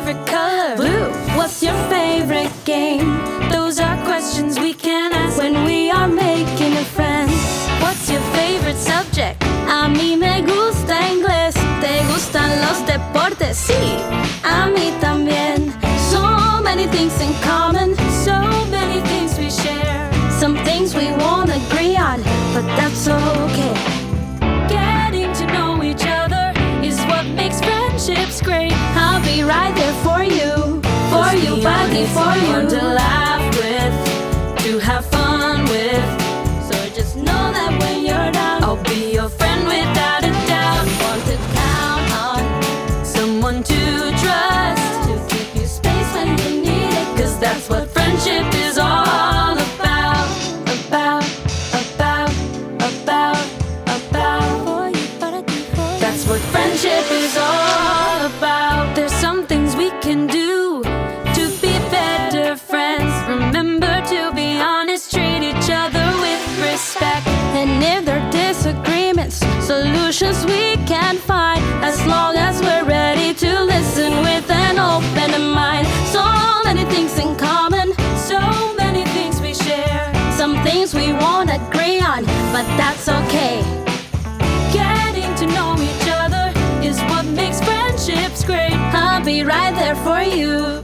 favorite color? Blue. What's your favorite game? Those are questions we can ask when we are making a friend. What's your favorite subject? A mí me gusta inglés. ¿Te gustan los deportes? Sí, a mí también. So many things in common, so many things we share. Some things we won't agree on, but that's okay. Getting to know each other is what makes friendships great. I'll be right there for you, buddy, for you. To laugh with, to have fun with. So just know that when you're down, I'll be your friend without a doubt. Want to count on someone to trust, to keep you space when you need it. 'Cause that's what friendship is all about. That's what friendship is all about. There's some things we can do to be better friends. Remember to be honest, treat each other with respect. And if there are disagreements, solutions we can find, as long as we're ready to listen with an open mind. So many things in common, so many things we share. Some things we won't agree on, but that's okay. Getting to know each other is what makes friendships great. I'll be right there for you,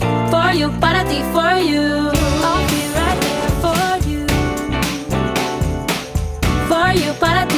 para ti, for you. I'll be right there for you, para ti.